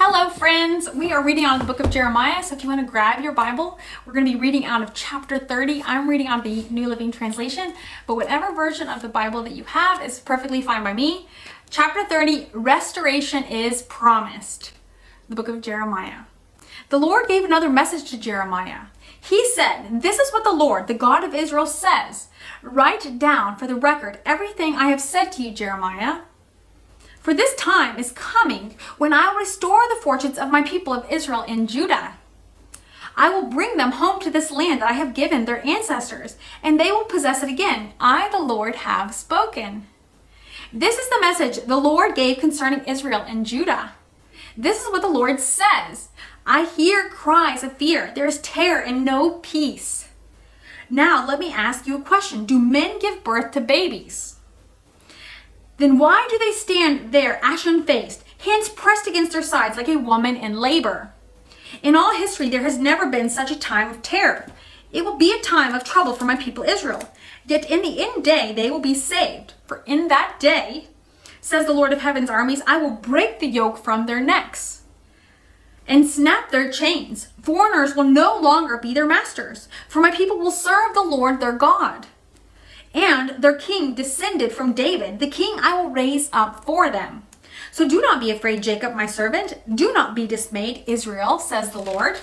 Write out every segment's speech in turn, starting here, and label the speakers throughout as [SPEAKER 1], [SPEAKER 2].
[SPEAKER 1] Hello friends, we are reading out of the book of Jeremiah, so if you want to grab your Bible, we're going to be reading out of chapter 30. I'm reading out of the New Living Translation, but whatever version of the Bible that you have is perfectly fine by me. Chapter 30, Restoration is Promised. The book of Jeremiah. The Lord gave another message to Jeremiah. He said, "This is what the Lord, the God of Israel, says. Write down for the record everything I have said to you, Jeremiah. For this time is coming when I will restore the fortunes of my people of Israel and Judah. I will bring them home to this land that I have given their ancestors, and they will possess it again. I, the Lord, have spoken." This is the message the Lord gave concerning Israel and Judah. This is what the Lord says. I hear cries of fear. There is terror and no peace. Now let me ask you a question. Do men give birth to babies? Then why do they stand there ashen-faced, hands pressed against their sides like a woman in labor? In all history, there has never been such a time of terror. It will be a time of trouble for my people Israel. Yet in the end day, they will be saved. For in that day, says the Lord of heaven's armies, I will break the yoke from their necks and snap their chains. Foreigners will no longer be their masters, for my people will serve the Lord their God. And their king descended from David, the king I will raise up for them. So do not be afraid, Jacob, my servant. Do not be dismayed, Israel, says the Lord.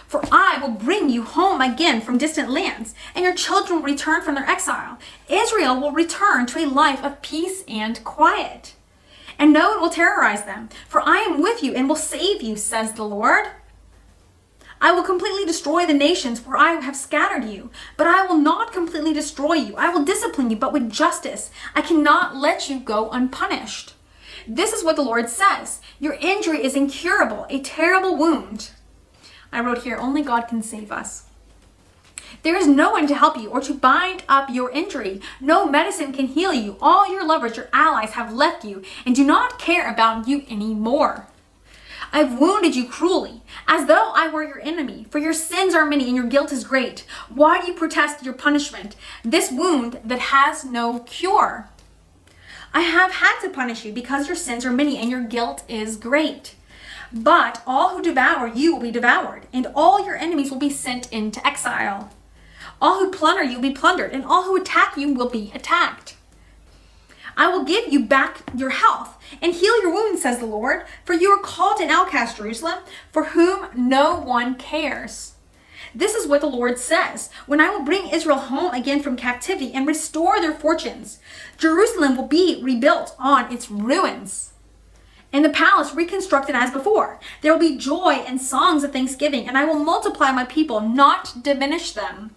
[SPEAKER 1] For I will bring you home again from distant lands, and your children will return from their exile. Israel will return to a life of peace and quiet. And no one will terrorize them, for I am with you and will save you, says the Lord. I will completely destroy the nations where I have scattered you, but I will not completely destroy you. I will discipline you, but with justice. I cannot let you go unpunished. This is what the Lord says. Your injury is incurable, a terrible wound. I wrote here, only God can save us. There is no one to help you or to bind up your injury. No medicine can heal you. All your lovers, your allies, have left you and do not care about you anymore. I've wounded you cruelly, as though I were your enemy, for your sins are many and your guilt is great. Why do you protest your punishment, this wound that has no cure? I have had to punish you because your sins are many and your guilt is great. But all who devour you will be devoured, and all your enemies will be sent into exile. All who plunder you will be plundered, and all who attack you will be attacked. I will give you back your health and heal your wounds, says the Lord, for you are called an outcast, Jerusalem, for whom no one cares. This is what the Lord says. When I will bring Israel home again from captivity and restore their fortunes, Jerusalem will be rebuilt on its ruins, and the palace reconstructed as before. There will be joy and songs of thanksgiving, and I will multiply my people, not diminish them.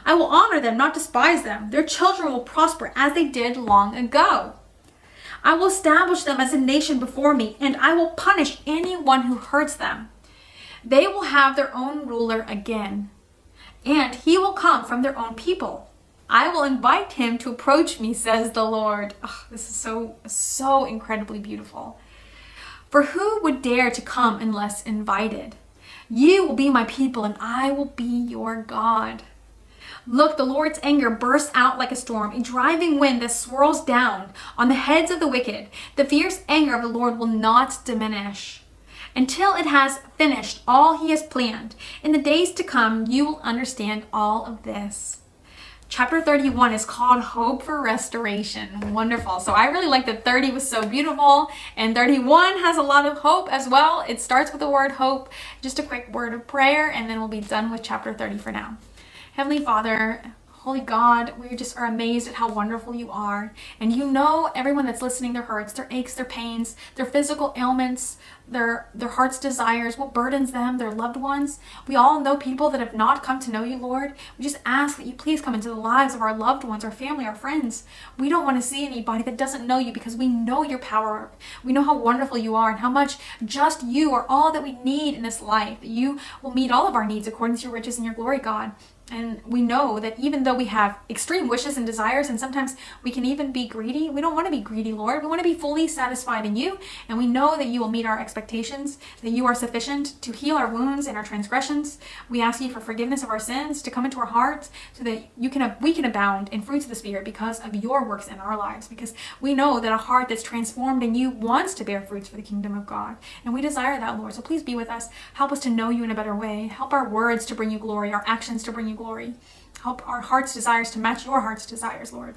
[SPEAKER 1] I will honor them, not despise them. Their children will prosper as they did long ago. I will establish them as a nation before me, and I will punish anyone who hurts them. They will have their own ruler again, and he will come from their own people. I will invite him to approach me, says the Lord. Oh, this is so incredibly beautiful. For who would dare to come unless invited? You will be my people, and I will be your God. Look, the Lord's anger bursts out like a storm, a driving wind that swirls down on the heads of the wicked. The fierce anger of the Lord will not diminish until it has finished all he has planned. In the days to come, you will understand all of this. Chapter 31 is called Hope for Restoration. Wonderful. So I really like that 30 was so beautiful, and 31 has a lot of hope as well. It starts with the word hope. Just a quick word of prayer, and then we'll be done with chapter 30 for now. Heavenly Father, Holy God, we just are amazed at how wonderful you are. And you know everyone that's listening, their hurts, their aches, their pains, their physical ailments, their heart's desires, what burdens them, their loved ones. We all know people that have not come to know you, Lord. We just ask that you please come into the lives of our loved ones, our family, our friends. We don't want to see anybody that doesn't know you, because we know your power. We know how wonderful you are and how much just you are all that we need in this life. That you will meet all of our needs according to your riches and your glory, God. And we know that even though we have extreme wishes and desires, and sometimes we can even be greedy, we don't want to be greedy, Lord. We want to be fully satisfied in you. And we know that you will meet our expectations, that you are sufficient to heal our wounds and our transgressions. We ask you for forgiveness of our sins, to come into our hearts so that we can abound in fruits of the Spirit because of your works in our lives. Because we know that a heart that's transformed in you wants to bear fruits for the kingdom of God. And we desire that, Lord. So please be with us. Help us to know you in a better way. Help our words to bring you glory, our actions to bring you glory. Help our heart's desires to match your heart's desires, Lord.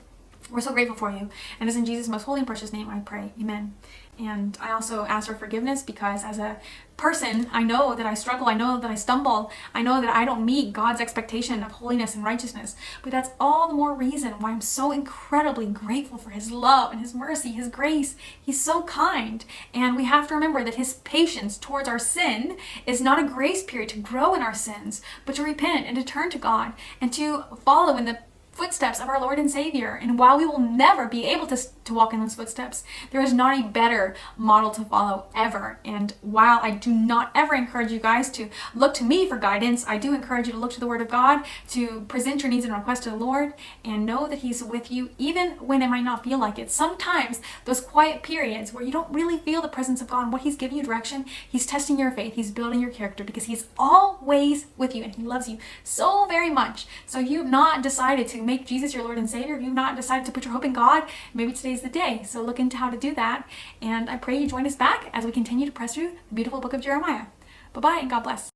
[SPEAKER 1] We're so grateful for you. And it's in Jesus' most holy and precious name I pray. Amen. And I also ask for forgiveness because as a person, I know that I struggle. I know that I stumble. I know that I don't meet God's expectation of holiness and righteousness. But that's all the more reason why I'm so incredibly grateful for his love and his mercy, his grace. He's so kind. And we have to remember that his patience towards our sin is not a grace period to grow in our sins, but to repent and to turn to God and to follow in the footsteps of our Lord and Savior. And while we will never be able to walk in those footsteps, there is not a better model to follow ever. And while I do not ever encourage you guys to look to me for guidance, I do encourage you to look to the Word of God, to present your needs and requests to the Lord, and know that he's with you even when it might not feel like it. Sometimes those quiet periods where you don't really feel the presence of God and what he's giving you direction, he's testing your faith, he's building your character, because he's always with you and he loves you so very much. So you've not decided to make Jesus your Lord and Savior, if you've not decided to put your hope in God, maybe today's the day. So look into how to do that. And I pray you join us back as we continue to press through the beautiful book of Jeremiah. Bye-bye and God bless.